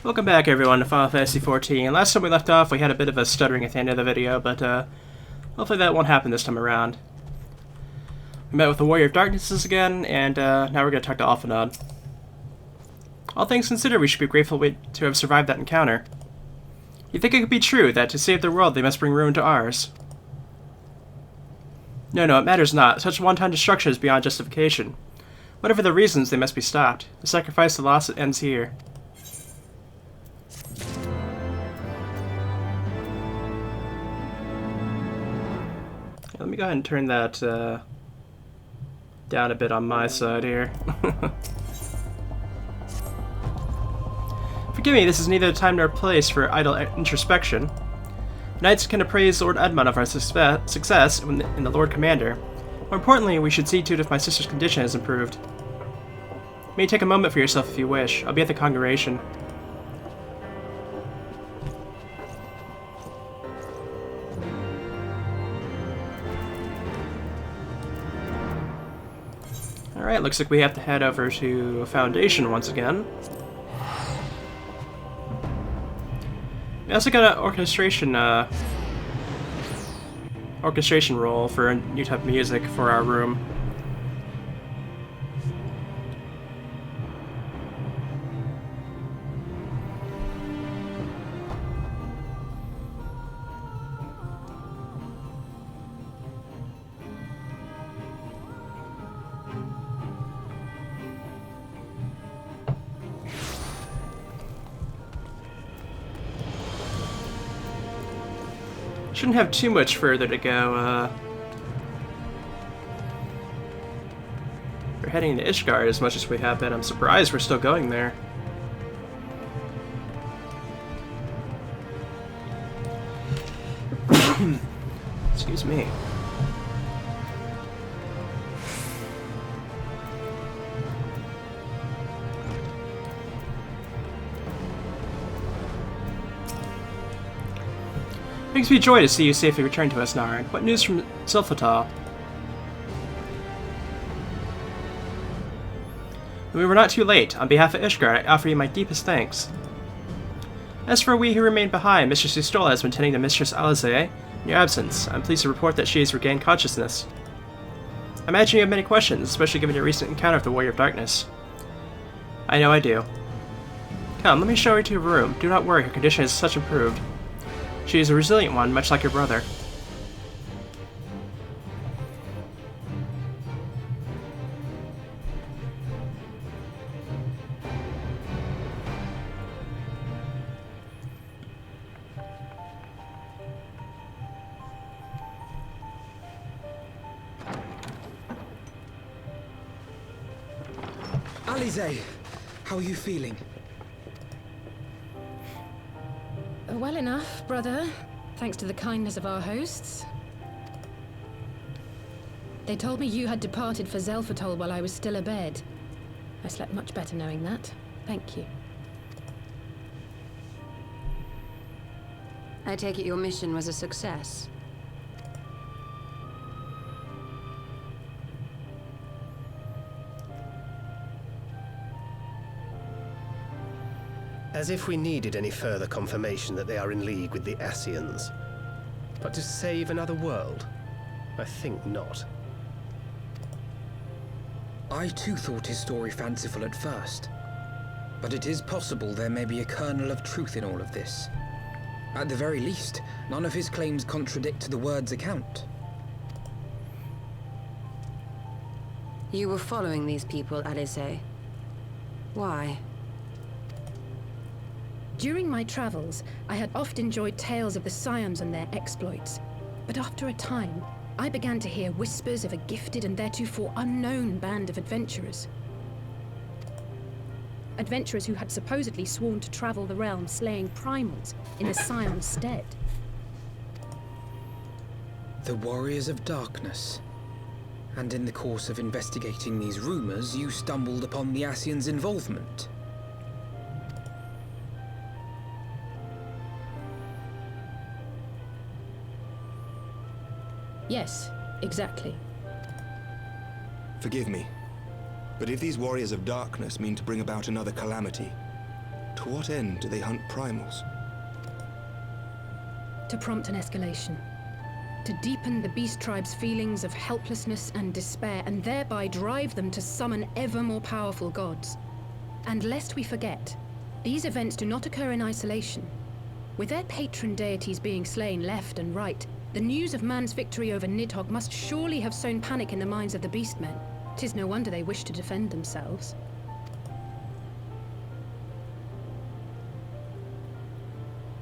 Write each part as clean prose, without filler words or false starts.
Welcome back everyone to Final Fantasy XIV. Last time we left off we had a bit of a stuttering at the end of the video, but hopefully that won't happen this time around. We met with the Warrior of Darknesses again, and now we're going to talk to Alphanod. All things considered, we should be grateful to have survived that encounter. You think it could be true that to save the world they must bring ruin to ours? No, it matters not. Such one-time destruction is beyond justification. Whatever the reasons, they must be stopped. The sacrifice, the loss, ends here. Let me go ahead and turn that down a bit on my side here. Forgive me, this is neither the time nor place for idle introspection. Knights can appraise Lord Edmund of our success in the Lord Commander. More importantly, we should see to it if my sister's condition has improved. You may take a moment for yourself if you wish. I'll be at the congregation. Alright, looks like we have to head over to Foundation once again. We also got an orchestration role for a new type of music for our room. Shouldn't have too much further to go. We're heading to Ishgard as much as we have been. I'm surprised we're still going there. Excuse me. Brings me joy to see you safely return to us, Narn. What news from Sylphatal? We were not too late. On behalf of Ishgard, I offer you my deepest thanks. As for we who remain behind, Mistress Ustola has been tending to Mistress Alisaie in your absence. I'm pleased to report that she has regained consciousness. I imagine you have many questions, especially given your recent encounter with the Warrior of Darkness. I know I do. Come, let me show her to your room. Do not worry, her condition has such improved. She is a resilient one, much like your brother. Alisaie, how are you feeling? Well enough, brother. Thanks to the kindness of our hosts. They told me you had departed for Sylphatal while I was still abed. I slept much better knowing that. Thank you. I take it your mission was a success. As if we needed any further confirmation that they are in league with the Ascians. But to save another world? I think not. I too thought his story fanciful at first. But it is possible there may be a kernel of truth in all of this. At the very least, none of his claims contradict the word's account. You were following these people, Alisaie. Why? During my travels, I had oft enjoyed tales of the Scions and their exploits. But after a time, I began to hear whispers of a gifted and theretofore unknown band of adventurers. Adventurers who had supposedly sworn to travel the realm slaying primals in the Scion's stead. The Warriors of Darkness. And in the course of investigating these rumors, you stumbled upon the Ascians' involvement. Yes, exactly. Forgive me, but if these Warriors of Darkness mean to bring about another calamity, To what end do they hunt primals? To prompt an escalation. To deepen the beast tribe's feelings of helplessness and despair, and thereby drive them to summon ever more powerful gods. And lest we forget, these events do not occur in isolation. With their patron deities being slain left and right, the news of man's victory over Nidhogg must surely have sown panic in the minds of the beastmen. 'Tis no wonder they wish to defend themselves.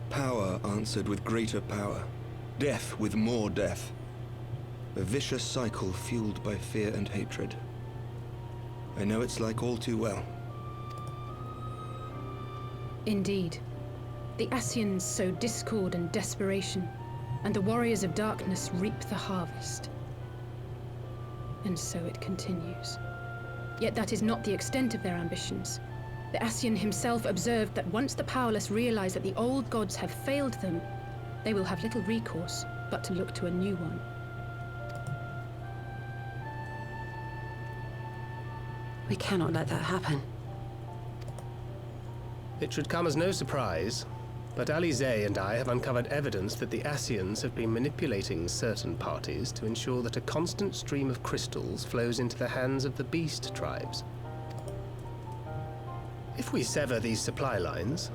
Power answered with greater power. Death with more death. A vicious cycle fueled by fear and hatred. I know it's like all too well. Indeed. The Ascians sow discord and desperation, and the warriors of darkness reap the harvest. And so it continues. Yet that is not the extent of their ambitions. The Ascian himself observed that once the powerless realize that the old gods have failed them, they will have little recourse but to look to a new one. We cannot let that happen. It should come as no surprise, but Alizé and I have uncovered evidence that the Ascians have been manipulating certain parties to ensure that a constant stream of crystals flows into the hands of the beast tribes. If we sever these supply lines,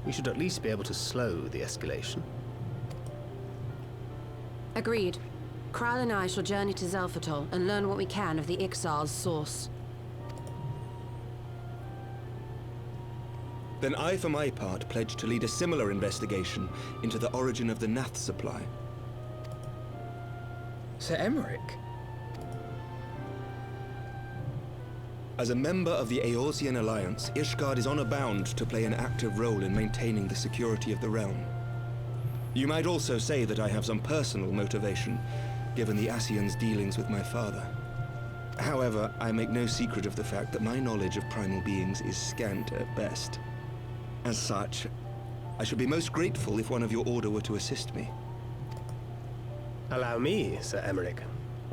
we should at least be able to slow the escalation. Agreed. Kral and I shall journey to Zelphatol and learn what we can of the Ixal's source. Then I, for my part, pledge to lead a similar investigation into the origin of the Nath supply. Sir Emmerich? As a member of the Eorzean Alliance, Ishgard is honor-bound to play an active role in maintaining the security of the realm. You might also say that I have some personal motivation, given the Ascians' dealings with my father. However, I make no secret of the fact that my knowledge of primal beings is scant at best. As such, I should be most grateful if one of your order were to assist me. Allow me, Sir Emmerich.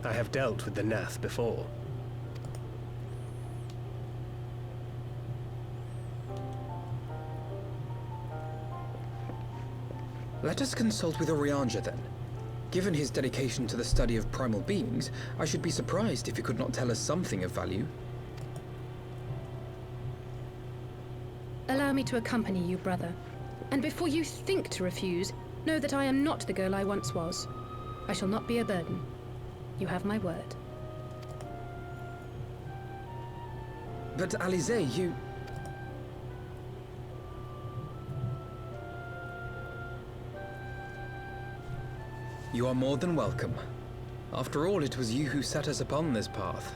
I have dealt with the Nath before. Let us consult with Orianja then. Given his dedication to the study of primal beings, I should be surprised if he could not tell us something of value. Allow me to accompany you, brother. And before you think to refuse, know that I am not the girl I once was. I shall not be a burden. You have my word. But Alizé, you... You are more than welcome. After all, it was you who set us upon this path.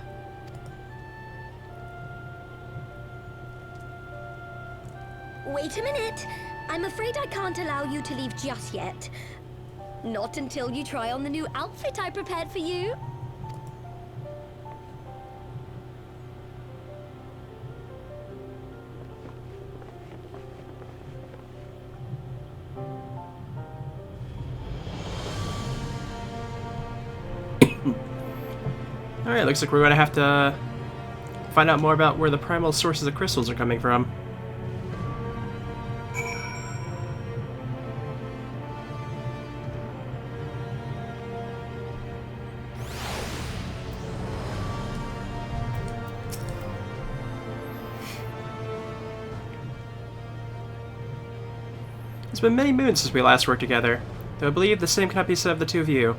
Wait a minute. I'm afraid I can't allow you to leave just yet. Not until you try on the new outfit I prepared for you. Alright, looks like we're going to have to find out more about where the primal sources of crystals are coming from. It's been many moons since we last worked together, though I believe the same cannot be said of the two of you.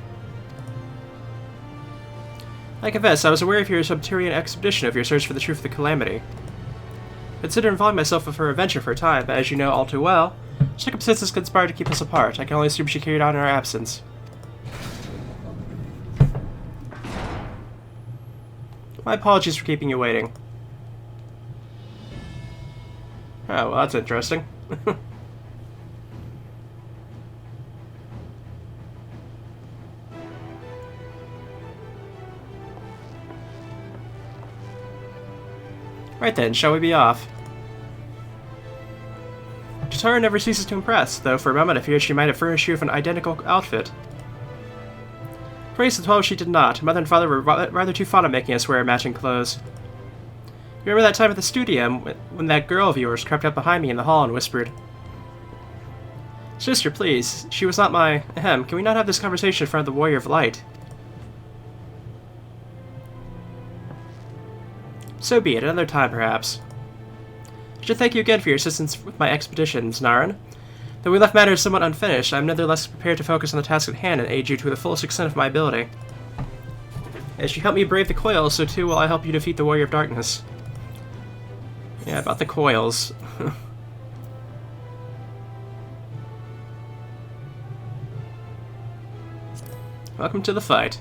I confess, I was aware of your subterranean expedition of your search for the truth of the Calamity. I considered involving myself with her adventure for a time, but as you know all too well, circumstances conspired to keep us apart. I can only assume she carried on in our absence. My apologies for keeping you waiting. Oh, well, that's interesting. Right then, shall we be off? Jatara never ceases to impress, though for a moment I feared she might have furnished you with an identical outfit. Praise the 12 she did not. Mother and father were rather too fond of making us wear matching clothes. remember that time at the studio when that girl of yours crept up behind me in the hall and whispered, "Sister, please, she was not my... Ahem, can we not have this conversation in front of the Warrior of Light?" So be it, another time perhaps. I should thank you again for your assistance with my expeditions, Naren. Though we left matters somewhat unfinished, I am nevertheless prepared to focus on the task at hand and aid you to the fullest extent of my ability. As you help me brave the coils, so too will I help you defeat the Warrior of Darkness. Yeah, about the coils. Welcome to the fight.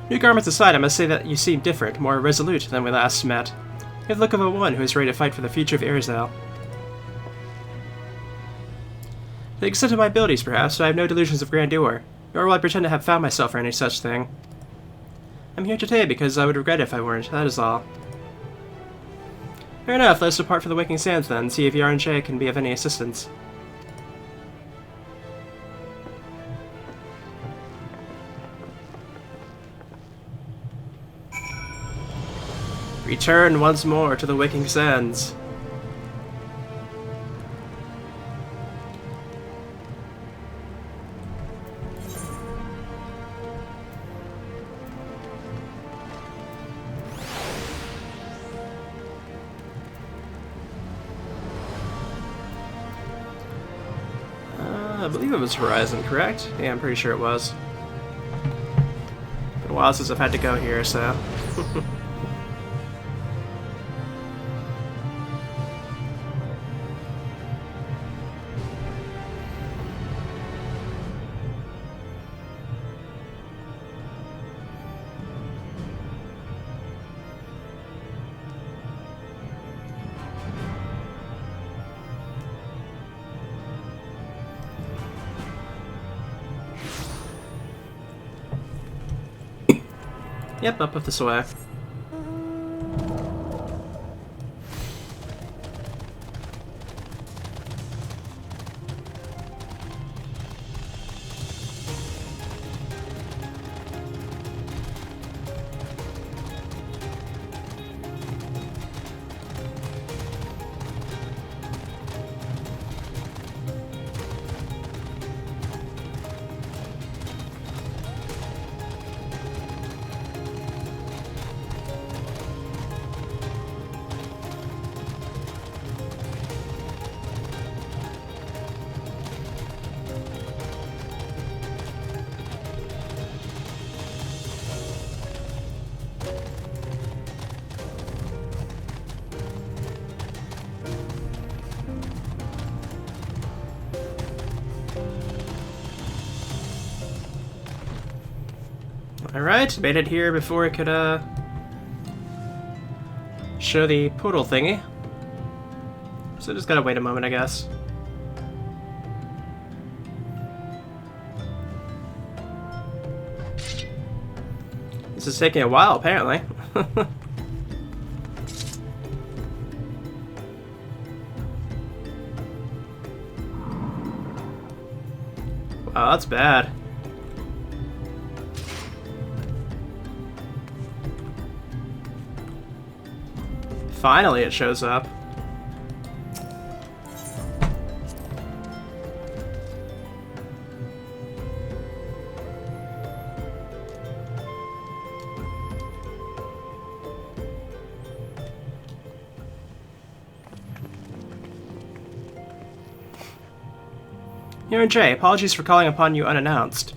New garments aside, I must say that you seem different, more resolute than we last met. You have the look of a woman who is ready to fight for the future of Irzal. To the extent of my abilities, perhaps, but I have no delusions of grandeur, nor will I pretend to have found myself or any such thing. I'm here today because I would regret it if I weren't, that is all. Fair enough, let us depart for the Waking Sands then, and see if Syaoranvee can be of any assistance. Return once more to the Waking Sands. I believe it was Horizon, correct? Yeah, I'm pretty sure it was. Been a while since I've had to go here, so... Yep, up this way. Alright, made it here before it could, show the portal thingy. So just gotta wait a moment, I guess. This is taking a while, apparently. Wow, that's bad. Finally, it shows up. Syaoranvee, apologies for calling upon you unannounced.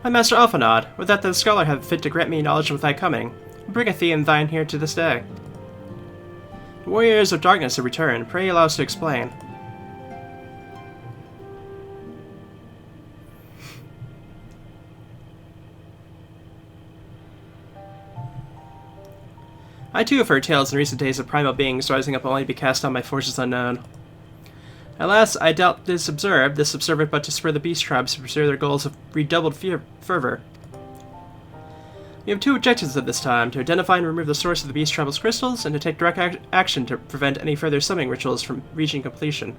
My master Alphanod, would that the scholar have fit to grant me knowledge of thy coming. Bringeth thee and thine here to this day. The warriors of darkness have returned. Pray allow us to explain. I too have heard tales in recent days of primal beings rising up only to be cast down by forces unknown. Alas, I doubt this observed but to spur the beast tribes to pursue their goals of redoubled fervor. We have two objectives at this time, to identify and remove the source of the beast tribal's crystals, and to take direct action to prevent any further summoning rituals from reaching completion.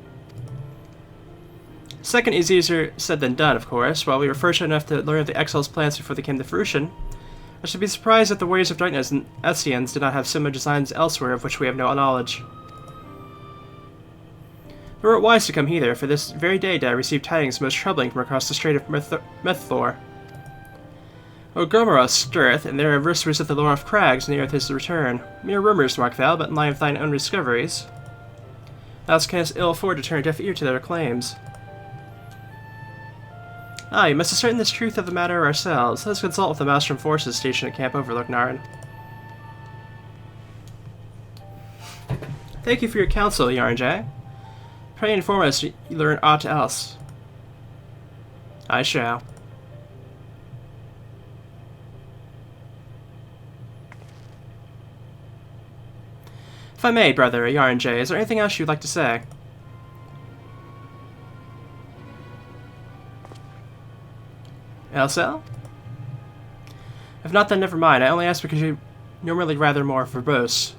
Second is easier said than done, of course. While we were fortunate enough to learn of the Exiles' plans before they came to fruition, I should be surprised if the Warriors of Darkness and Esseans did not have similar designs elsewhere of which we have no knowledge. We weren't wise to come hither, for this very day did I receive tidings most troubling from across the Strait of Mythor. O Gomeros stirreth, and there are whispers of the lore of crags neareth his return. Mere rumors, mark thou, but in line of thine own discoveries. Thou canst ill afford to turn a deaf ear to their claims. Ah, you must ascertain this truth of the matter ourselves. Let us consult with the Maelstrom forces stationed at Camp Overlook, Narin. Thank you for your counsel, Yarnjay. Pray inform us if you learn aught else. I shall. If I may, brother, Yarnjay, is there anything else you'd like to say? Elsel? If not, then never mind. I only ask because you're normally rather more verbose.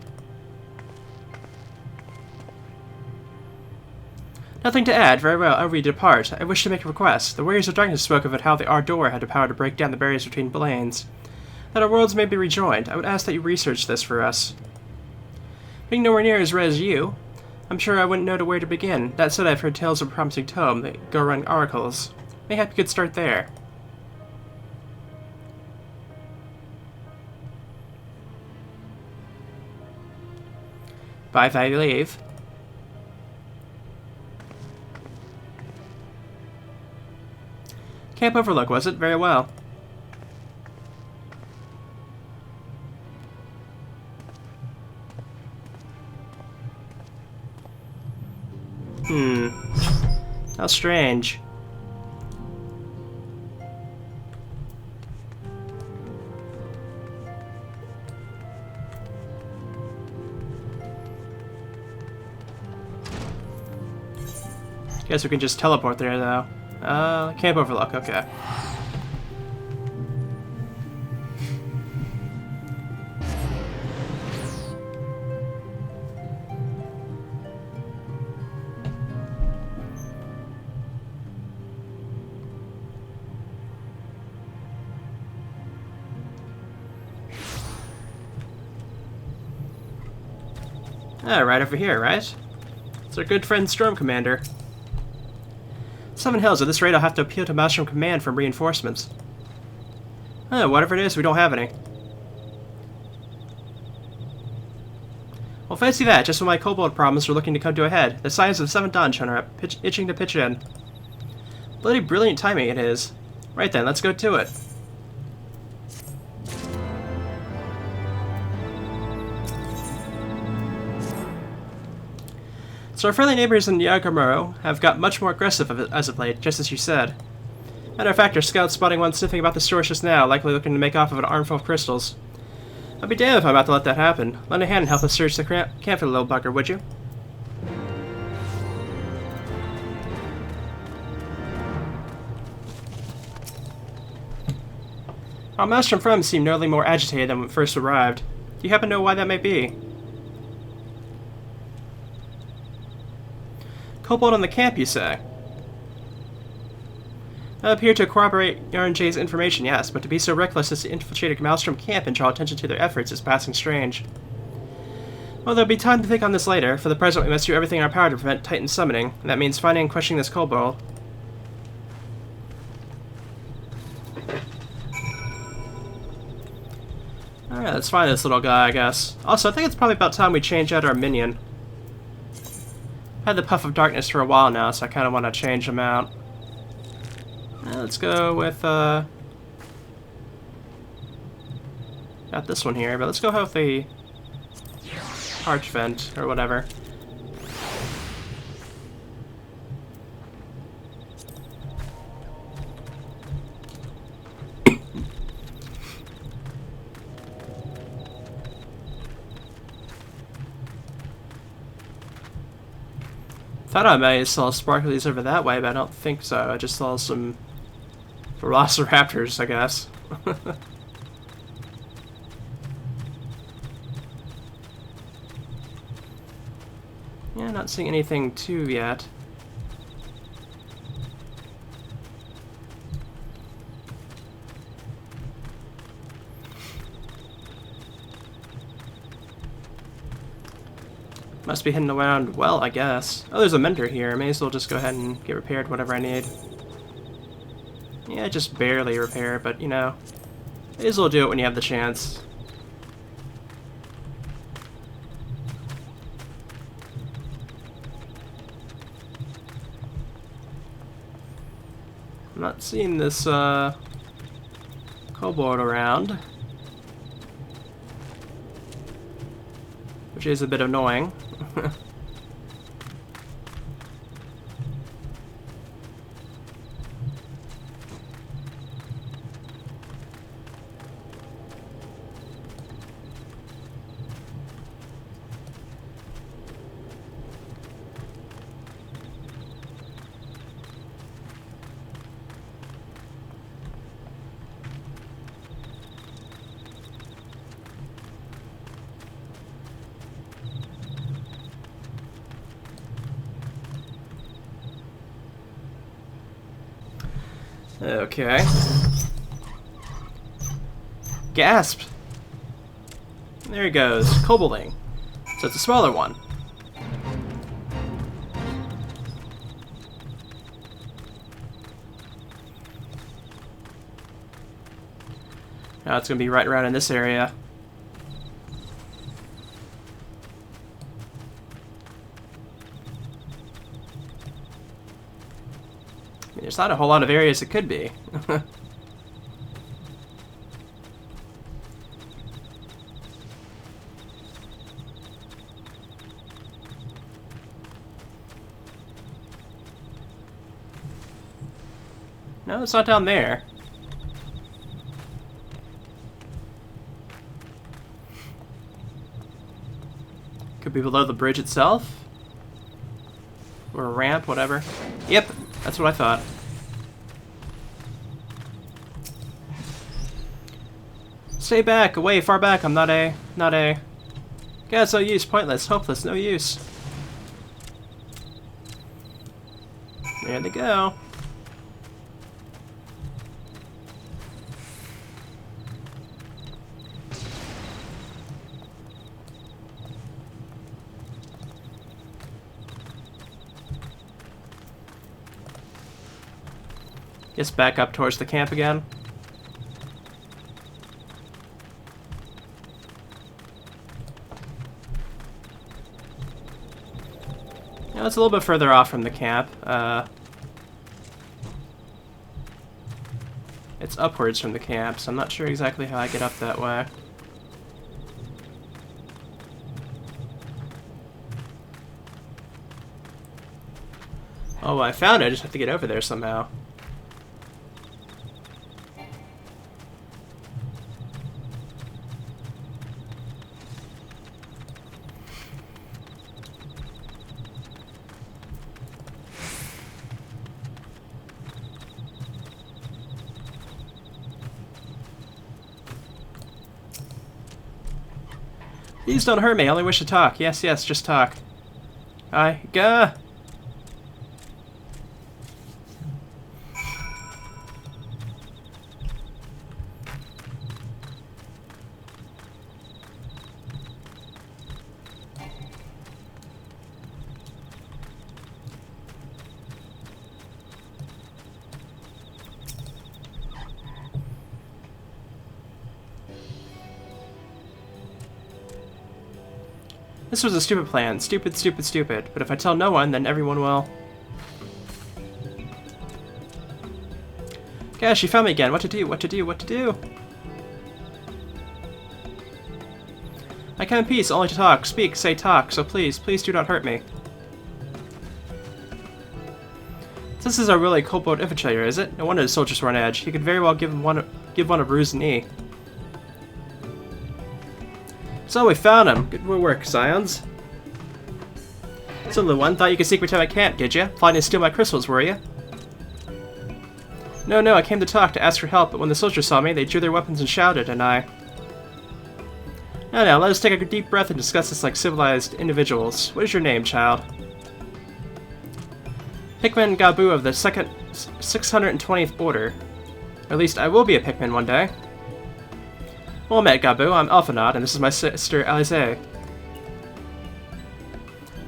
Nothing to add. Very well, I'll depart. I wish to make a request. The Warriors of Darkness spoke of it how the Ardor had the power to break down the barriers between planes. That our worlds may be rejoined. I would ask that you research this for us. Being nowhere near as red as you, I'm sure I wouldn't know where to begin. That said, I've heard tales of a promising tome, the Gorung Oracles. Mayhap you could start there. By thy leave. Camp Overlook, was it? Very well. How strange. Guess we can just teleport there, though. Camp Overlook, okay. Right over here, right? It's our good friend Storm Commander. 7 Hills, at this rate I'll have to appeal to Maelstrom Command for reinforcements. Whatever it is, we don't have any. Well, fancy that, just when my kobold problems are looking to come to a head. The signs of the 7th Dungeon are itching to pitch in. Bloody brilliant timing it is. Right then, let's go to it. So our friendly neighbors in Yagamuro have got much more aggressive as of late, just as you said. Matter of fact, our scout's spotting one sniffing about the stores just now, likely looking to make off of an armful of crystals. I'll be damned if I'm about to let that happen. Lend a hand and help us search the camp for the little bugger, would you? Our Maelstrom friends seem notably more agitated than when we first arrived. Do you happen to know why that may be? Kobold on the camp, you say? I appear to corroborate Yarnjay's information, yes, but to be so reckless as to infiltrate a Maelstrom camp and draw attention to their efforts is passing strange. Well, there'll be time to think on this later. For the present, we must do everything in our power to prevent Titan summoning, and that means finding and questioning this kobold. Alright, let's find this little guy, I guess. Also, I think it's probably about time we change out our minion. I've had the Puff of Darkness for a while now, so I kind of want to change him out. Let's go with, got this one here, but let's go with the Archvent, or whatever. Thought I may have saw sparklies over that way, but I don't think so. I just saw some velociraptors, I guess. Yeah, not seeing anything too yet. Must be hidden around well, I guess. Oh, there's a mender here. I may as well just go ahead and get repaired whatever I need. Yeah, just barely repair, but you know, may as well do it when you have the chance. I'm not seeing this kobold around, which is a bit annoying. Okay. Gasp! There he goes, kobolding. So it's a smaller one. Now it's gonna be right around in this area. There's not a whole lot of areas it could be. No, it's not down there. Could be below the bridge itself. Or a ramp, whatever. Yep, that's what I thought. Stay back, away, far back, I'm not a... God, it's no use, pointless, hopeless, no use. There they go. Guess back up towards the camp again. It's a little bit further off from the camp. It's upwards from the camp, so I'm not sure exactly how I get up that way. Oh, I found it. I just have to get over there somehow. Please don't hurt me, I only wish to talk. Yes, yes, just talk. Gah! This was a stupid plan. Stupid, stupid, stupid. But if I tell no one, then everyone will. Gosh, you found me again. What to do? What to do? What to do? I come in peace, only to talk. Speak, say talk. So please, please do not hurt me. This is a really kobold infiltrator, is it? No wonder the soldiers were on edge. He could very well give one a bruised knee. So we found him. Good work, Scions. So the one thought you could sneak me to my camp, did you? Plotting to steal my crystals, were you? No, I came to talk, to ask for help, but when the soldiers saw me, they drew their weapons and shouted, and I... Now, let us take a deep breath and discuss this like civilized individuals. What is your name, child? Pikmin Gabu of the 620th Order. Or at least I will be a Pikmin one day. Well met, Gabu. I'm Alphanaud, and this is my sister, Alize.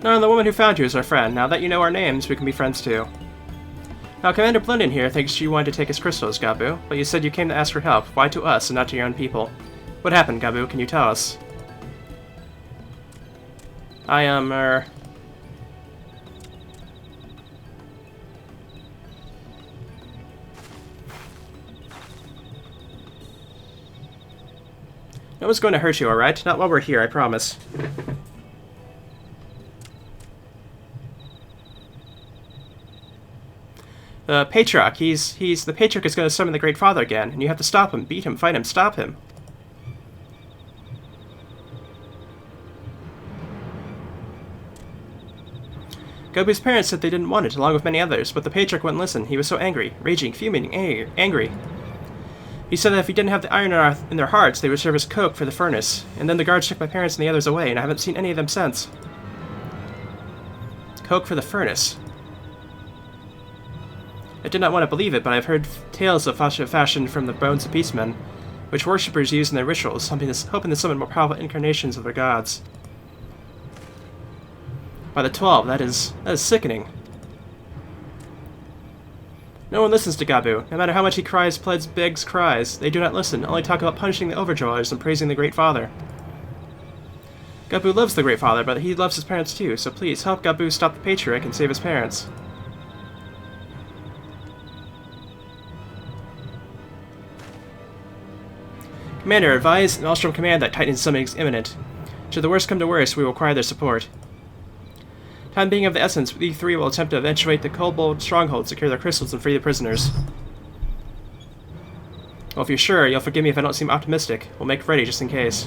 No, the woman who found you is our friend. Now that you know our names, we can be friends too. Now, Commander Blinden here thinks you wanted to take his crystals, Gabu, but you said you came to ask for help. Why to us and not to your own people? What happened, Gabu? Can you tell us? I am, No one's going to hurt you, alright? Not while we're here, I promise. The Patriarch, the Patriarch is going to summon the Great Father again, and you have to stop him, beat him, fight him, stop him. Gabu's parents said they didn't want it, along with many others, but the Patriarch wouldn't listen. He was so angry, raging, fuming, angry. He said that if he didn't have the iron in their hearts, they would serve as coke for the furnace. And then the guards took my parents and the others away, and I haven't seen any of them since. Coke for the furnace. I did not want to believe it, but I've heard tales of fashioned from the bones of beastmen, which worshippers use in their rituals, hoping to summon more powerful incarnations of their gods. By the 12, that is sickening. No one listens to Gabu. No matter how much he cries, pleads, begs, cries. They do not listen, only talk about punishing the overjoyers and praising the Great Father. Gabu loves the Great Father, but he loves his parents too, so please help Gabu stop the Patriarch and save his parents. Commander, advise Maelstrom Command that Titan summoning is imminent. Should the worst come to worst, we will require their support. Time being of the essence, we three will attempt to eventuate the kobold stronghold, secure their crystals, and free the prisoners. Well, if you're sure, you'll forgive me if I don't seem optimistic. We'll make ready just in case.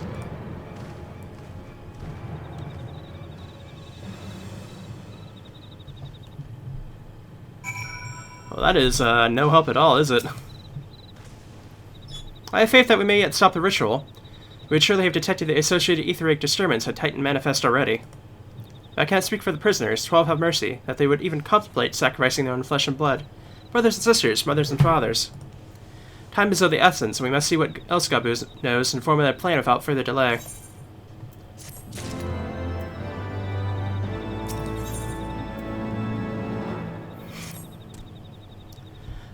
Well, that is no help at all, is it? I have faith that we may yet stop the ritual. We would surely have detected the associated etheric disturbance had Titan manifest already. I can't speak for the prisoners. 12 have mercy, that they would even contemplate sacrificing their own flesh and blood. Brothers and sisters, mothers and fathers. Time is of the essence, and we must see what else Gabu knows and formulate a plan without further delay.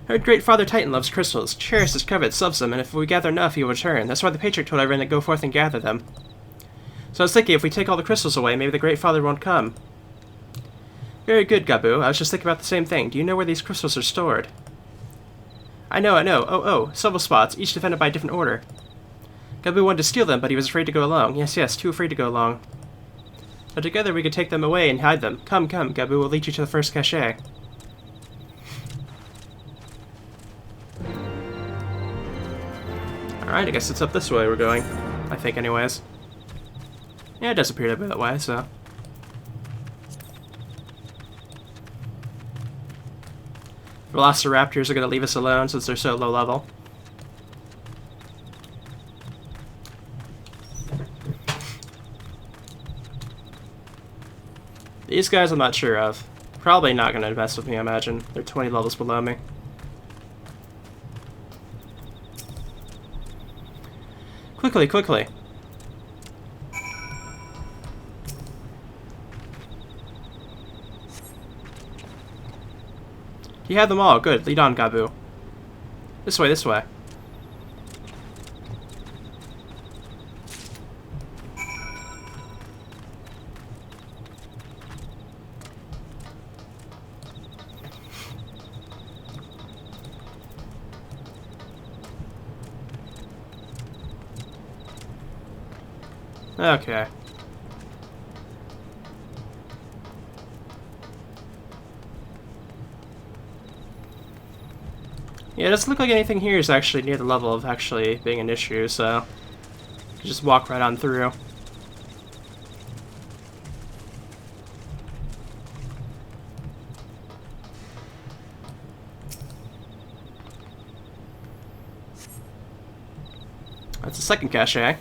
Heard Great Father Titan loves crystals, cherishes, covets, loves them, and if we gather enough, he will return. That's why the Patriarch told everyone to go forth and gather them. So I was thinking, if we take all the crystals away, maybe the Great Father won't come. Very good, Gabu. I was just thinking about the same thing. Do you know where these crystals are stored? I know. Oh, several spots, each defended by a different order. Gabu wanted to steal them, but he was afraid to go alone. Yes, too afraid to go alone. So together we could take them away and hide them. Come, Gabu will lead you to the first cache. Alright, I guess it's up this way we're going. I think, anyways. Yeah, it does appear to be that way, so... Velociraptors are going to leave us alone since they're so low level. These guys I'm not sure of. Probably not going to mess with me, I imagine. They're 20 levels below me. Quickly! You have them all. Good. Lead on, Gabu. This way. Okay. Yeah, it doesn't look like anything here is actually near the level of actually being an issue, so... just walk right on through. That's the second cache.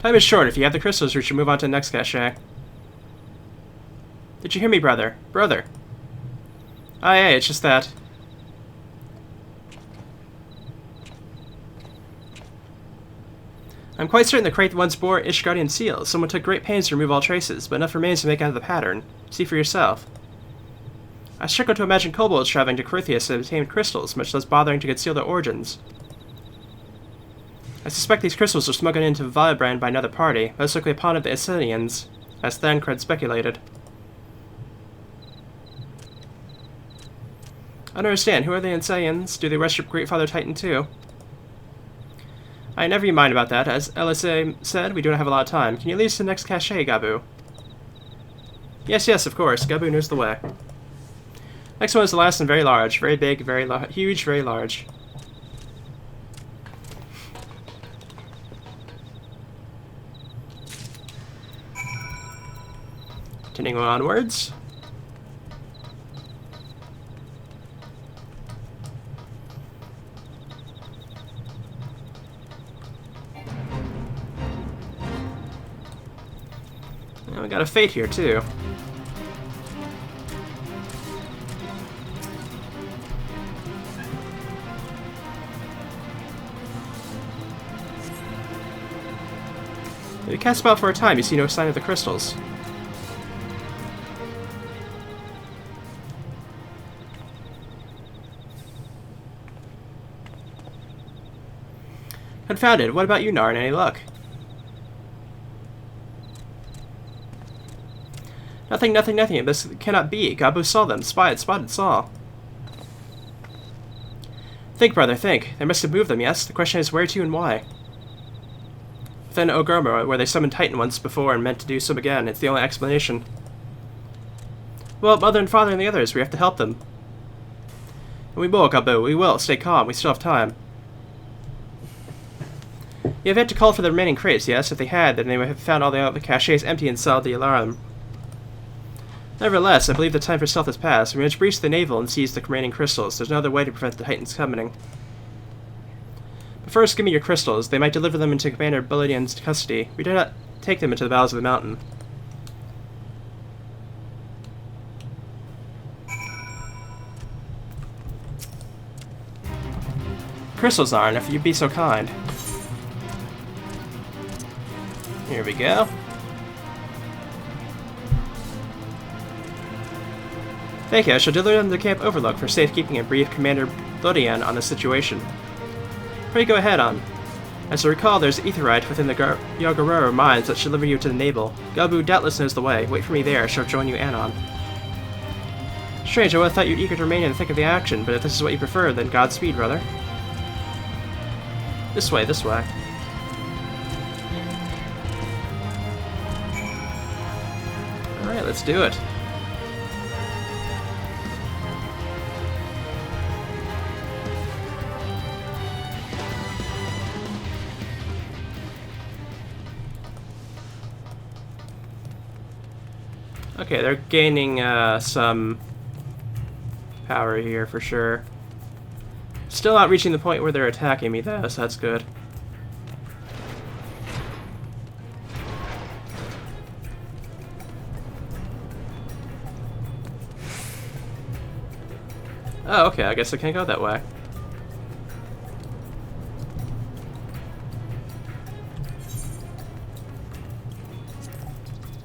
Time is short. If you have the crystals, we should move on to the next cache. Did you hear me, brother? Brother! Oh, yeah, it's just that. I'm quite certain the crate once bore Ishgardian seals. Someone took great pains to remove all traces, but enough remains to make out of the pattern. See for yourself. I struggle to imagine kobolds traveling to Corythius to obtain crystals, much less bothering to conceal their origins. I suspect these crystals were smuggled into Valibrand by another party, most likely a pawn of the Assyrians, as Thancred speculated. I don't understand. Who are the Assyrians? Do they worship Great Father Titan too? I never you mind about that. As LSA said, we do not have a lot of time. Can you lead us to the next cache, Gabu? Yes, yes, of course. Gabu knows the way. Next one is the last and very large. Very big, very huge, very large. Continuing onwards. And we got a fate here too. If you cast about for a time, you see no sign of the crystals. Confounded. What about you, Narn? Any luck? Nothing, nothing, nothing. This cannot be. Gabu saw them. Spotted, saw. Think, brother, think. They must have moved them, yes? The question is where to and why. Within Ogurma, where they summoned Titan once before and meant to do so again. It's the only explanation. Well, Mother and Father and the others, we have to help them. And we will, Gabu, we will. Stay calm. We still have time. You have yet to call for the remaining crates, yes? If they had, then they would have found all the other caches empty and sounded the alarm. Nevertheless, I believe the time for stealth has passed. We must breach the navel and seize the remaining crystals. There's no other way to prevent the Titans coming. But first, give me your crystals. They might deliver them into Commander Billadian's custody. We do not take them into the bowels of the mountain. Crystals, Arn, if you'd be so kind. Here we go. Thank you. I shall deliver them to Camp Overlook for safekeeping and brief Commander Lodian on the situation. Pray go ahead on. As I recall, there's aetherite within the Yogurura mines that should deliver you to the navel. Gabu doubtless knows the way. Wait for me there. I shall join you anon. Strange, I would have thought you'd eager to remain in the thick of the action, but if this is what you prefer, then Godspeed, brother. This way, this way. Alright, let's do it. Okay, they're gaining some power here for sure. Still not reaching the point where they're attacking me though, so that's good. Oh, okay, I guess I can't go that way.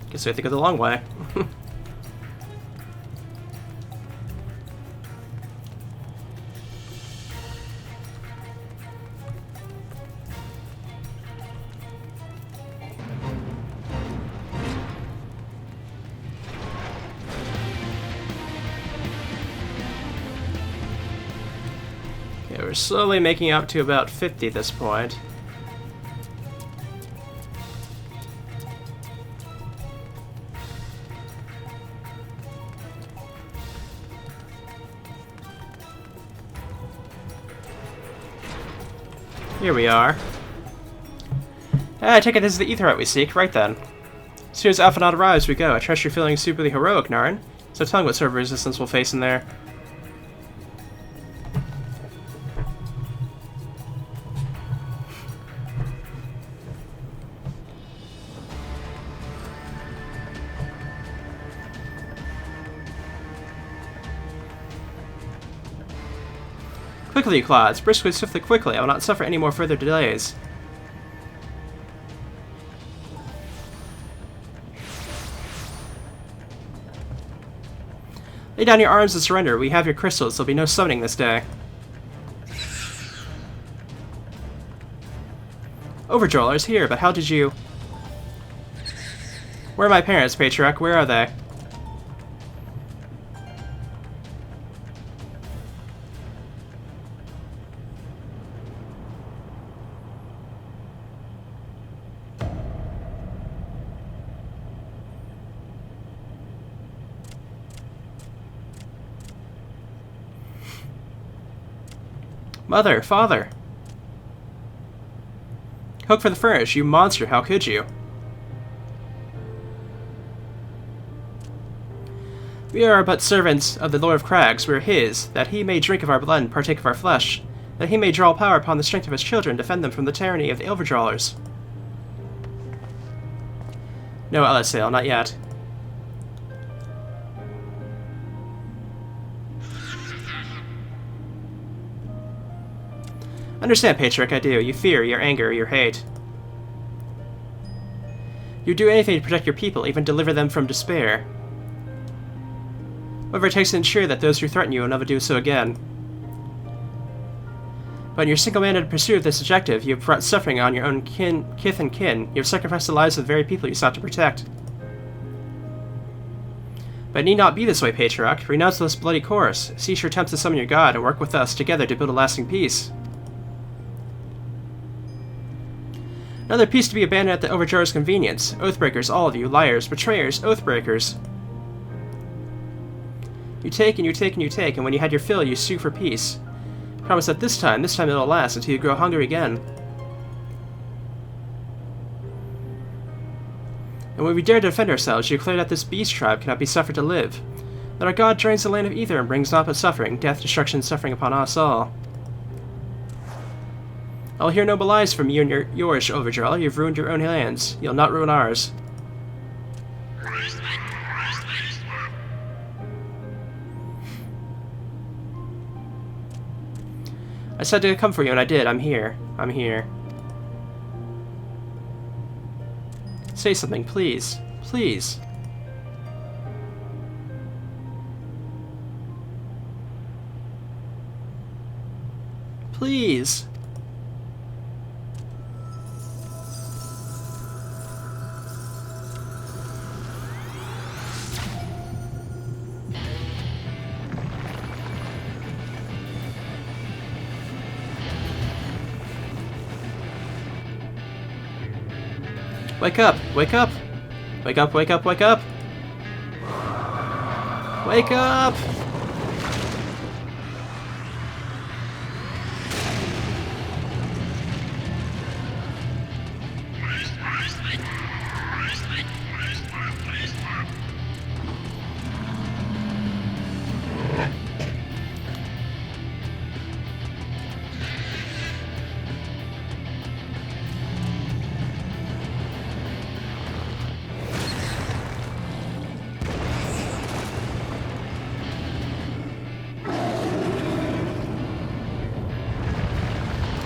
Guess I have to go the long way. Okay, we're slowly making up to about 50 at this point. Here we are. I take it this is the aetherite we seek. Right then. As soon as Alphanot arrives, we go. I trust you're feeling superly heroic, Narn. So tell me what sort of resistance we'll face in there. Quickly, you clods. Briskly, swiftly, quickly. I will not suffer any more further delays. Lay down your arms and surrender. We have your crystals. There'll be no summoning this day. Overdroller is here, but how did you... Where are my parents, Patriarch? Where are they? Mother, father. Hook for the furnace, you monster, how could you? We are but servants of the Lord of Crags, we are his, that he may drink of our blood and partake of our flesh, that he may draw power upon the strength of his children and defend them from the tyranny of the Overdrawlers. No, Elisale, not yet. Understand, Patriarch, I do. You fear, your anger, your hate. You do anything to protect your people, even deliver them from despair. Whatever it takes to ensure that those who threaten you will never do so again. But in your single-minded pursuit of this objective, you have brought suffering on your own kith and kin. You have sacrificed the lives of the very people you sought to protect. But it need not be this way, Patriarch. Renounce this bloody course. Cease your attempts to summon your god, and work with us together to build a lasting peace. Another piece to be abandoned at the Overdrawler's convenience. Oathbreakers, all of you. Liars, betrayers, oathbreakers. You take and you take and you take, and when you had your fill, you sue for peace. Promise that this time it'll last until you grow hungry again. And when we dare to defend ourselves, you declare that this beast tribe cannot be suffered to live. That our god drains the land of ether and brings naught but suffering, death, destruction, suffering upon us all. I'll hear no belies from you and yours, Overdrawler. You've ruined your own lands. You'll not ruin ours. I said to come for you, and I did. I'm here. I'm here. Say something, please. Please. Please. Wake up! Wake up! Wake up, wake up, wake up! Wake up!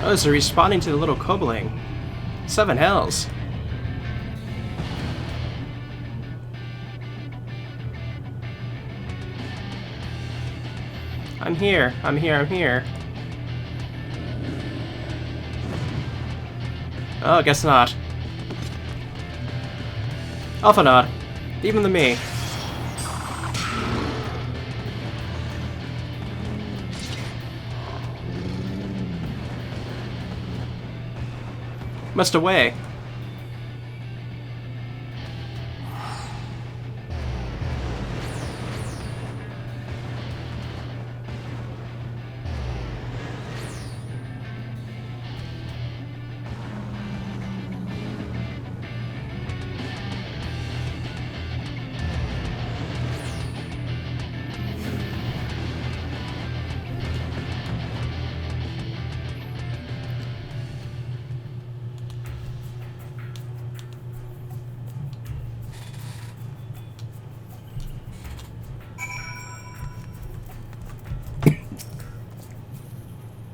Oh, so responding to the little kobold. 7 hells. I'm here. I'm here. I'm here. Oh, guess not. Alpha not. Leave him to me. Must away.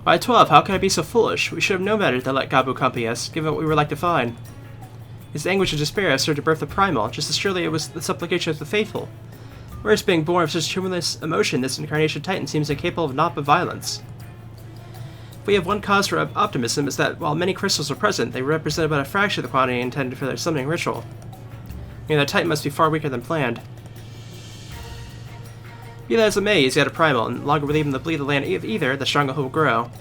By 12, how could I be so foolish? We should have known better than let Gabu accompany us, given what we were like to find. His anguish of despair served to birth the primal, just as surely it was the supplication of the faithful. Worse, being born of such tremendous emotion, this incarnation Titan seems incapable of naught but violence. If we have one cause for optimism, is that while many crystals are present, they represent about a fraction of the quantity intended for their summoning ritual. Meaning the Titan must be far weaker than planned. Be that as it may, he's yet a primal, and the longer we leave him to bleed the land either, the stronger he will grow.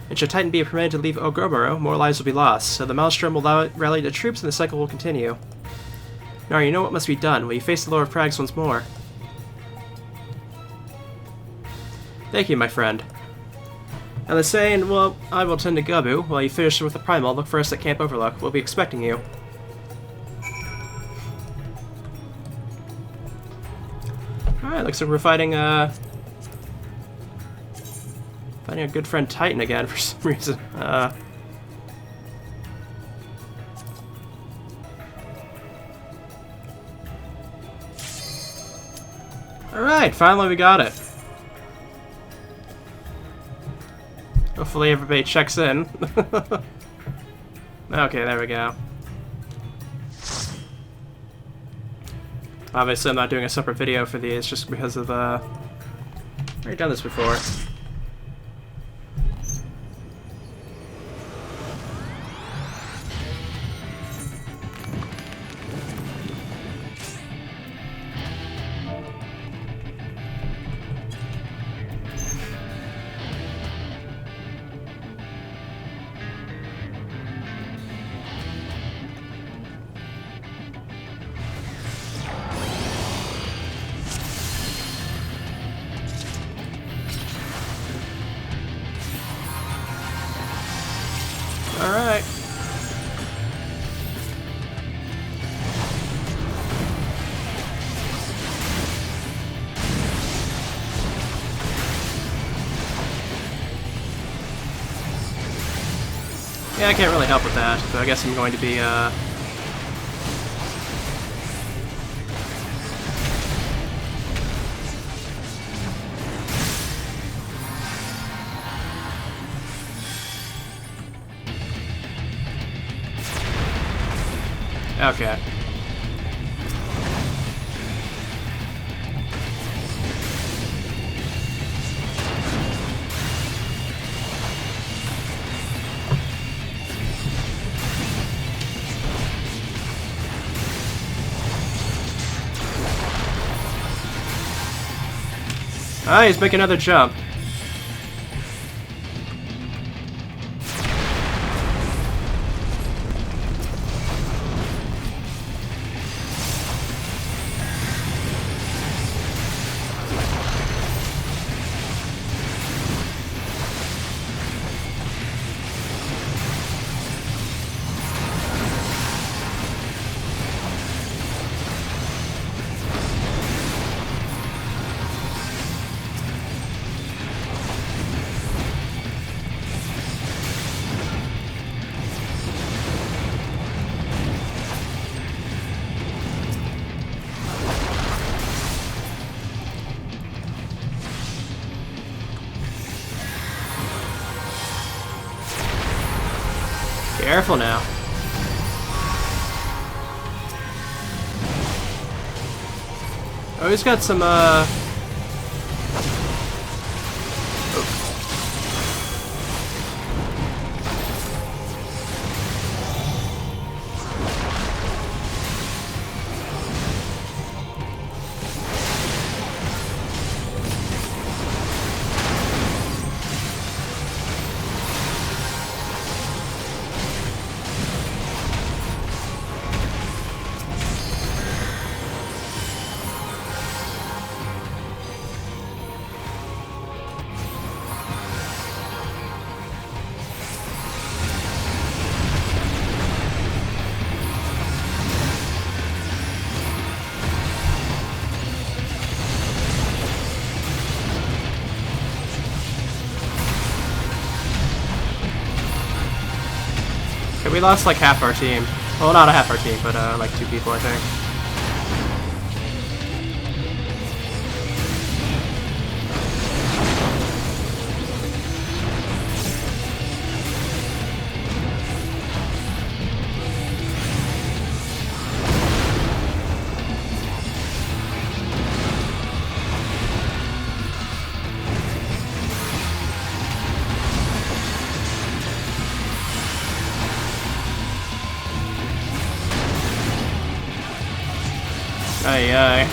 And should Titan be permitted to leave Ogomoro, more lives will be lost, so the Maelstrom will rally the troops and the cycle will continue. Now you know what must be done. Will you face the Lord of Prags once more? Thank you, my friend. And the saying, well, I will tend to Gabu. While you finish with the Primal, look for us at Camp Overlook. We'll be expecting you. Alright, looks like we're fighting a good friend Titan again for some reason. Alright, finally we got it. Hopefully everybody checks in. Okay, there we go. Obviously I'm not doing a separate video for these just because of I've already done this before. Alright. Yeah, I can't really help with that, but I guess I'm going to be, Okay. Ah, he's making another jump. Careful now. Oh, he's got some, we lost like half our team. Well, not a half our team, but like 2 people, I think. Aye, aye.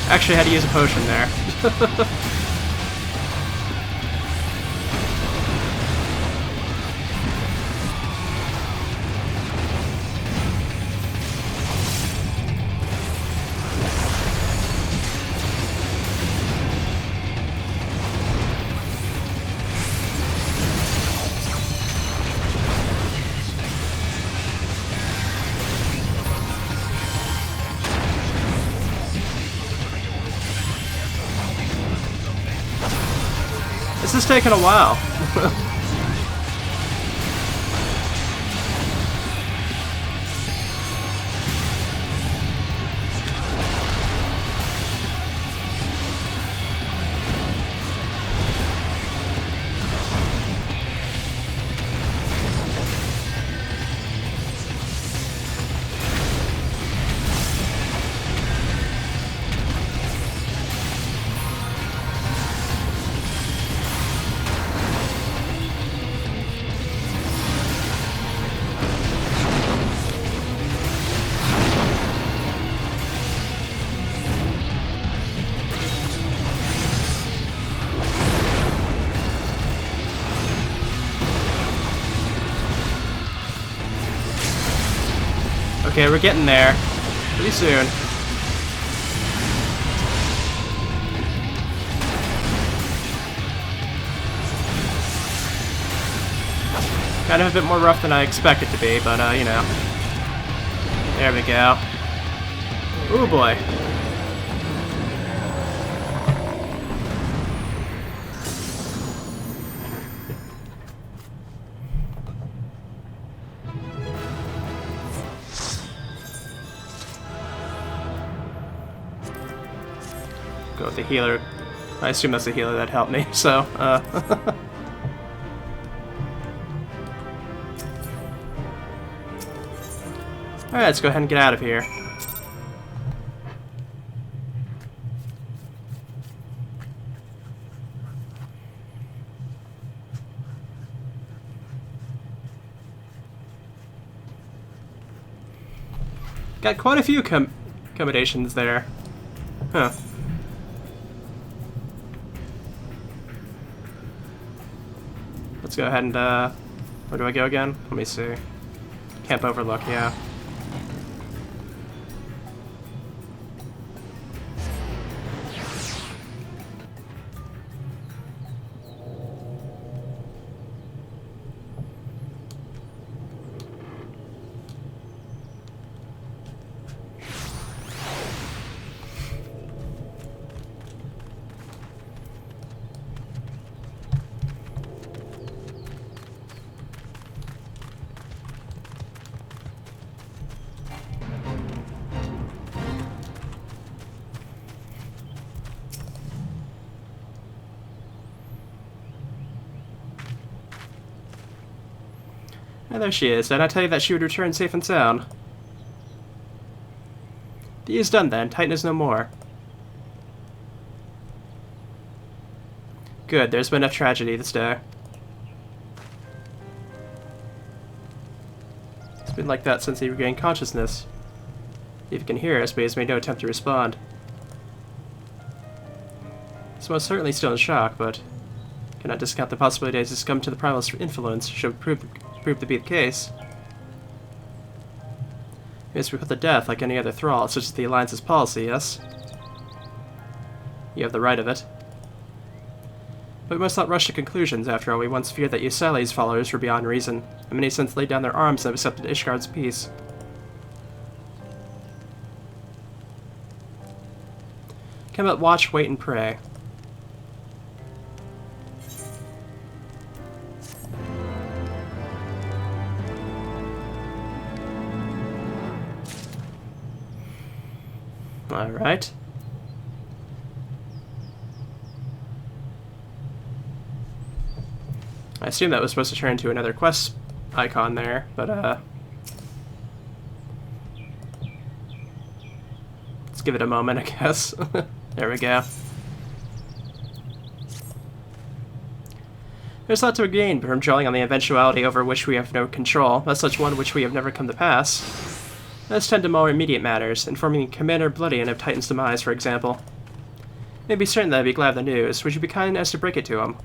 Actually, I had to use a potion there. This is taking a while. Okay, we're getting there. Pretty soon. Kind of a bit more rough than I expected to be, but, you know. There we go. Ooh, boy. Go with the healer. I assume that's the healer that helped me, so, Alright, let's go ahead and get out of here. Got quite a few accommodations there. Huh. Let's go ahead and, where do I go again? Let me see. Camp Overlook, yeah. And there she is. Did I tell you that she would return safe and sound? The deed is done then. Titan is no more. Good. There's been enough tragedy this day. It's been like that since he regained consciousness. If he can hear us, but he has made no attempt to respond. He's most certainly still in shock, but cannot discount the possibility that he's succumbed to the primal's influence should prove to be the case. He must be put to death like any other thrall, such as the Alliance's policy, yes? You have the right of it. But we must not rush to conclusions, after all. We once feared that Yusali's followers were beyond reason, and many since laid down their arms and have accepted Ishgard's peace. Come out, watch, wait, and pray. Alright. I assume that was supposed to turn into another quest icon there, but let's give it a moment, I guess. There we go. There's a lot to gain from dwelling on the eventuality over which we have no control, as such one which we have never come to pass. Let's tend to more immediate matters, informing Commander Bloodion of Titan's demise, for example. You'd be certain that I'd be glad of the news. Would you be kind as to break it to him?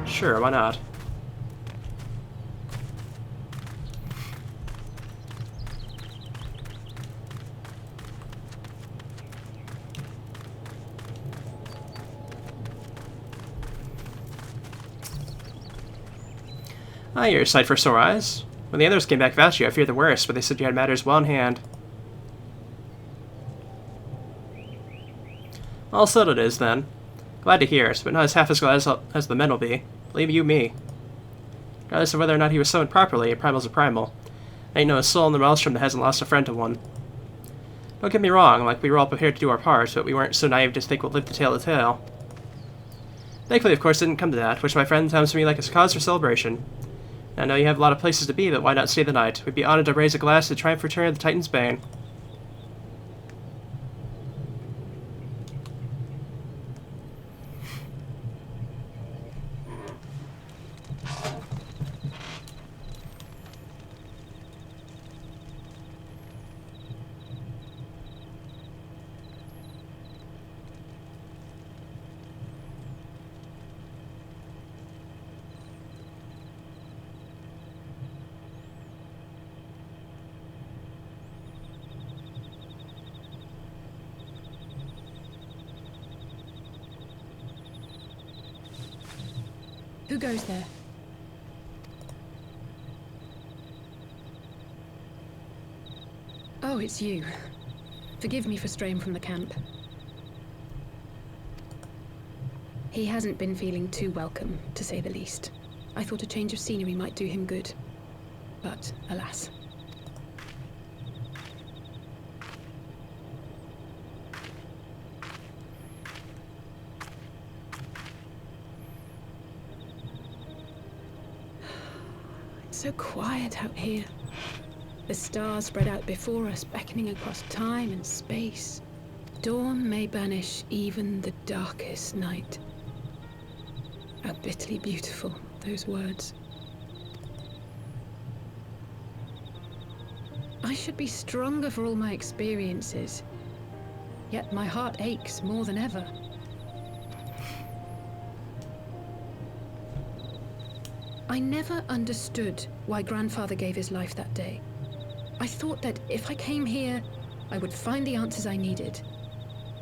Sure, why not? Ah, you're a sight for sore eyes. When the others came back about you, I feared the worst, but they said you had matters well in hand. All settled it is, then. Glad to hear it, but not as half as glad as the men will be. Believe you me. Regardless of whether or not he was summoned properly, a primal's a primal. Ain't no soul in the maelstrom that hasn't lost a friend to one. Don't get me wrong, like we were all prepared to do our part, but we weren't so naive to think we'll live to tell the tale. Thankfully, of course, it didn't come to that, which my friend sounds to me like a cause for celebration. I know you have a lot of places to be, but why not stay the night? We'd be honored to raise a glass to the triumphant return of the Titan's Bane. Who goes there? Oh, it's you. Forgive me for straying from the camp. He hasn't been feeling too welcome, to say the least. I thought a change of scenery might do him good. But, alas. So quiet out here. The stars spread out before us, beckoning across time and space. Dawn may banish even the darkest night. How bitterly beautiful, those words. I should be stronger for all my experiences. Yet my heart aches more than ever. I never understood why Grandfather gave his life that day. I thought that if I came here, I would find the answers I needed.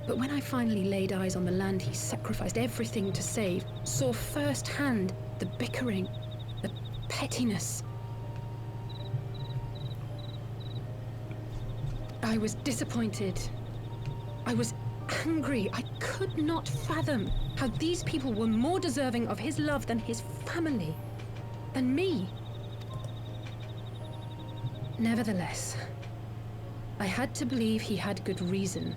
But when I finally laid eyes on the land he sacrificed everything to save, saw firsthand the bickering, the pettiness. I was disappointed. I was angry. I could not fathom how these people were more deserving of his love than his family. Than me. Nevertheless, I had to believe he had good reason.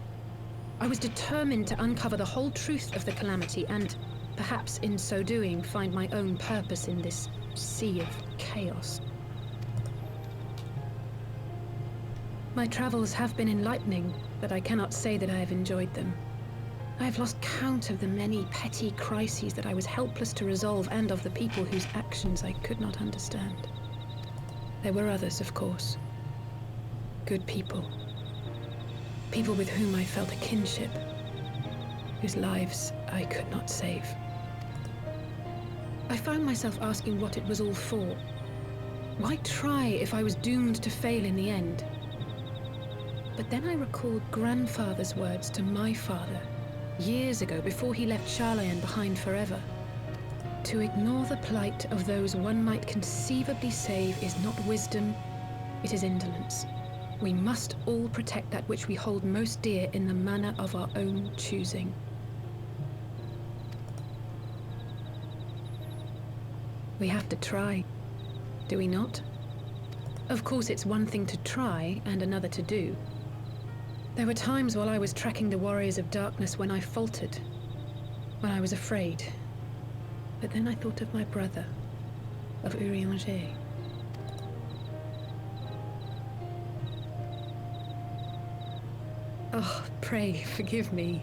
I was determined to uncover the whole truth of the calamity and, perhaps in so doing, find my own purpose in this sea of chaos. My travels have been enlightening, but I cannot say that I have enjoyed them. I have lost count of the many petty crises that I was helpless to resolve and of the people whose actions I could not understand. There were others, of course. Good people. People with whom I felt a kinship, whose lives I could not save. I found myself asking what it was all for. Why try if I was doomed to fail in the end? But then I recalled Grandfather's words to my father, years ago, before he left Charlayan behind forever. To ignore the plight of those one might conceivably save is not wisdom, it is indolence. We must all protect that which we hold most dear in the manner of our own choosing. We have to try, do we not? Of course, it's one thing to try and another to do. There were times while I was tracking the Warriors of Darkness when I faltered, when I was afraid. But then I thought of my brother, of Urianger. Oh, pray forgive me.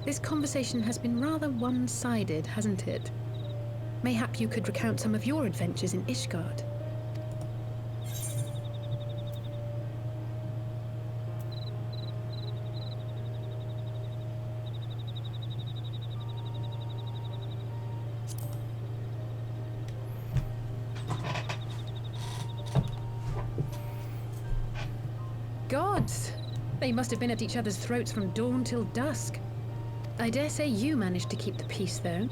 This conversation has been rather one-sided, hasn't it? Mayhap you could recount some of your adventures in Ishgard. Gods! They must have been at each other's throats from dawn till dusk. I dare say you managed to keep the peace, though.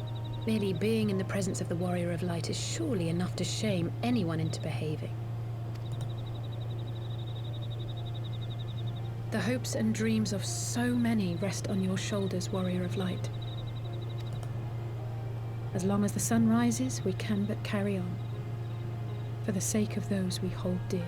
Merely being in the presence of the Warrior of Light is surely enough to shame anyone into behaving. The hopes and dreams of so many rest on your shoulders, Warrior of Light. As long as the sun rises, we can but carry on, for the sake of those we hold dear.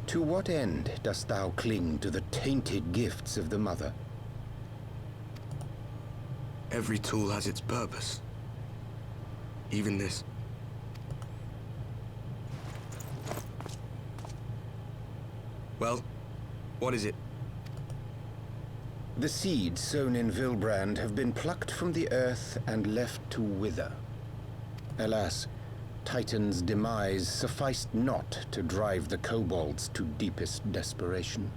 To what end dost thou cling to the tainted gifts of the Mother? Every tool has its purpose. Even this. Well, what is it? The seeds sown in Vilbrand have been plucked from the earth and left to wither. Alas, Titan's demise sufficed not to drive the kobolds to deepest desperation.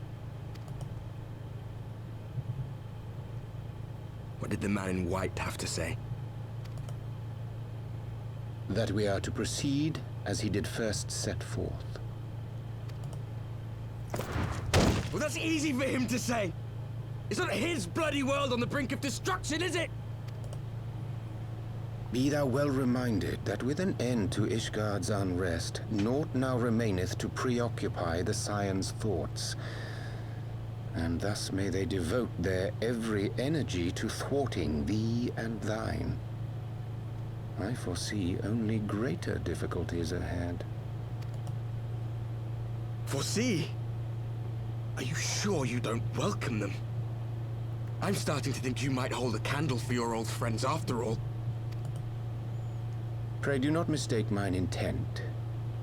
What did the man in white have to say? That we are to proceed as he did first set forth. Well, that's easy for him to say. It's not his bloody world on the brink of destruction, is it? Be thou well reminded that with an end to Ishgard's unrest, naught now remaineth to preoccupy the Scion's thoughts. And thus may they devote their every energy to thwarting thee and thine. I foresee only greater difficulties ahead. Foresee? Are you sure you don't welcome them? I'm starting to think you might hold a candle for your old friends after all. Pray do not mistake mine intent.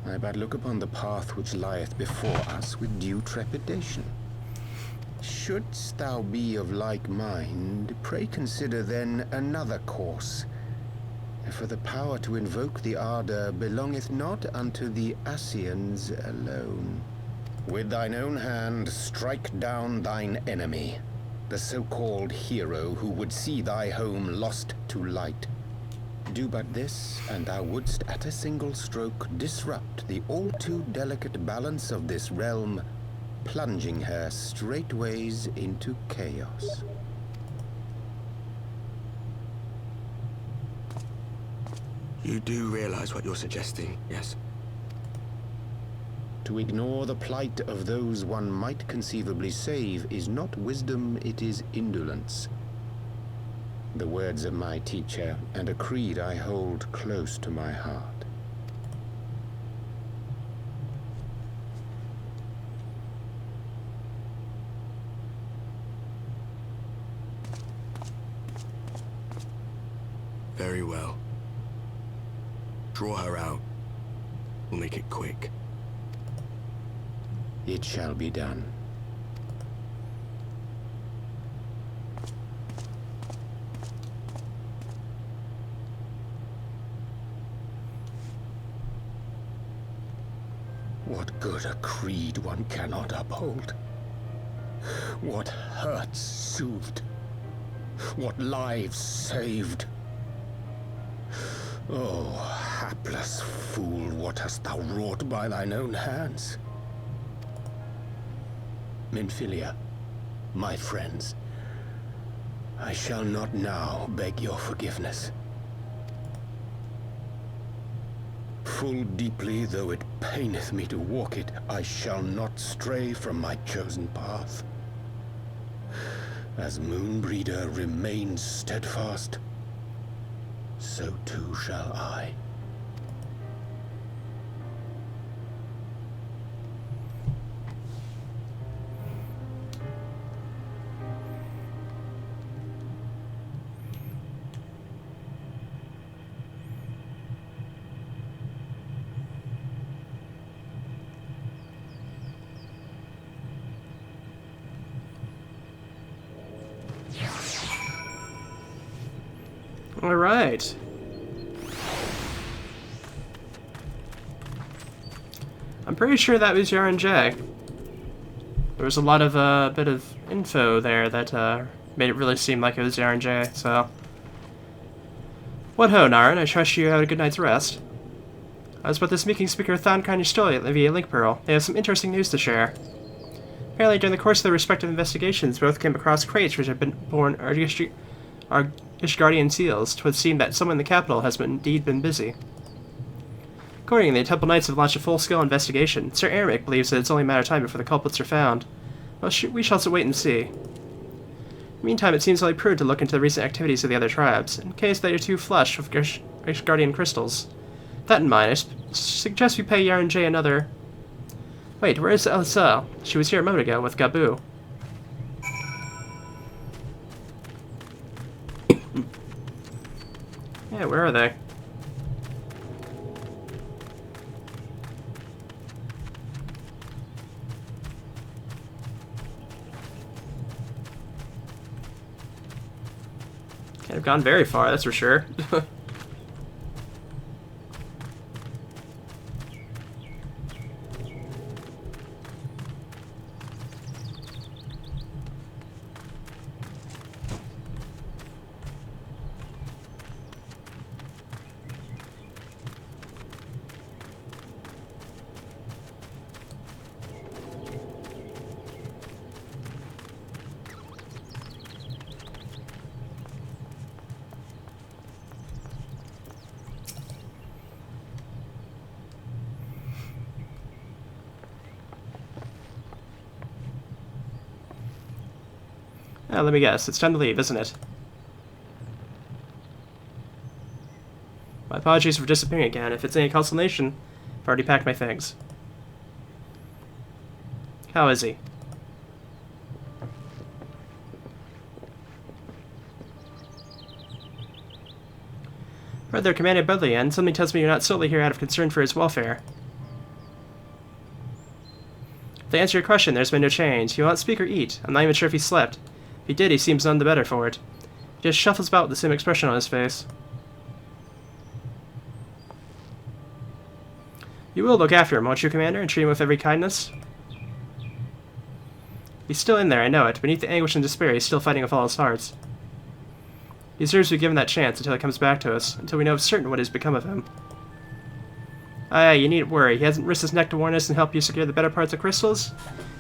I but look upon the path which lieth before us with due trepidation. Shouldst thou be of like mind, pray consider then another course. For the power to invoke the ardor belongeth not unto the Ascians alone. With thine own hand strike down thine enemy, the so-called hero who would see thy home lost to light. Do but this, and thou wouldst at a single stroke disrupt the all-too-delicate balance of this realm, plunging her straightways into chaos. You do realize what you're suggesting, yes? To ignore the plight of those one might conceivably save is not wisdom, it is indolence. The words of my teacher, and a creed I hold close to my heart. Very well. Draw her out. We'll make it quick. It shall be done. good a creed one cannot uphold. What hurts soothed. What lives saved. Oh, hapless fool, what hast thou wrought by thine own hands? Minfilia, my friends, I shall not now beg your forgiveness. Full deeply though it paineth me to walk it, I shall not stray from my chosen path. As Moonbreeder remains steadfast, so too shall I. All right. I'm pretty sure that was syaoranvee. There was a lot of bit of info there that made it really seem like it was syaoranvee. So, what ho, Naren? I trust you had a good night's rest. I was with the speaking speaker Thankran Ystoli via Link Pearl. They have some interesting news to share. Apparently, during the course of their respective investigations, both came across crates which had been born Ishgardian seals. 'Twould seem that someone in the capital has indeed been busy. Accordingly, the Temple Knights have launched a full-scale investigation. Sir Eremic believes that it's only a matter of time before the culprits are found. Well, we shall wait and see. Meantime, it seems only prudent to look into the recent activities of the other tribes, in case they are too flush with Ishgardian crystals. That in mind, I suggest we pay syaoranvee another... Wait, where is Elsa? She was here a moment ago with Gabu. Yeah, where are they? Can't have gone very far, that's for sure. Let me guess. It's time to leave, isn't it? My apologies for disappearing again. If it's any consolation, I've already packed my things. How is he? Brother, Commander Budlian, something tells me you're not solely here out of concern for his welfare. To answer your question, there's been no change. He won't speak or eat. I'm not even sure if he slept. If he did, he seems none the better for it. He just shuffles about with the same expression on his face. You will look after him, won't you, Commander, and treat him with every kindness? He's still in there, I know it. Beneath the anguish and despair, he's still fighting with all his heart. He deserves to be given that chance until he comes back to us, until we know for certain what has become of him. Aye, you needn't worry. He hasn't risked his neck to warn us and help you secure the better parts of crystals.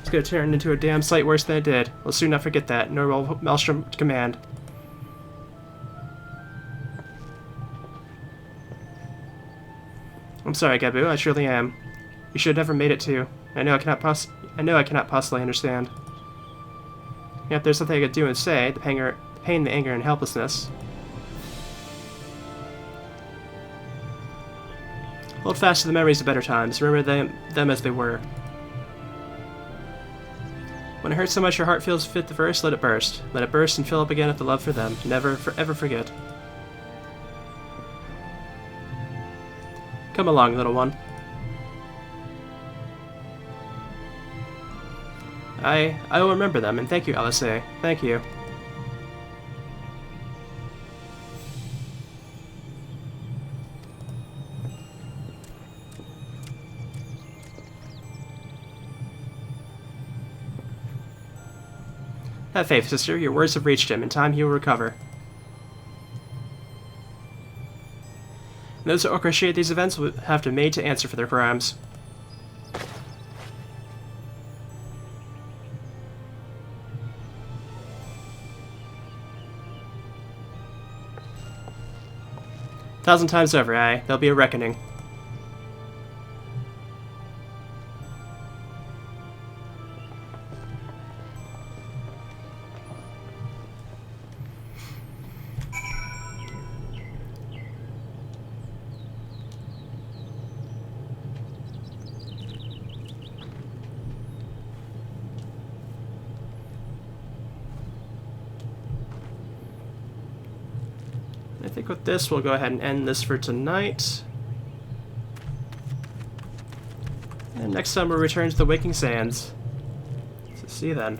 It's going to turn into a damn sight worse than it did. We'll soon not forget that, nor will Maelstrom command. I'm sorry, Gabu. I surely am. You should have never made it to. I know I cannot possibly understand. Yet there's something I could do and say. The pain, the anger, and helplessness. Hold fast to the memories of better times. Remember them as they were. When it hurts so much your heart feels fit to burst, let it burst. Let it burst and fill up again with the love for them. Never, forever forget. Come along, little one. I will remember them, and thank you, Alice. Thank you. Have faith, sister. Your words have reached him. In time he will recover. And those who orchestrate these events will have to be made to answer for their crimes. A thousand times over, aye. There'll be a reckoning. I think with this, we'll go ahead and end this for tonight. And next time we'll return to the Waking Sands. So see you then.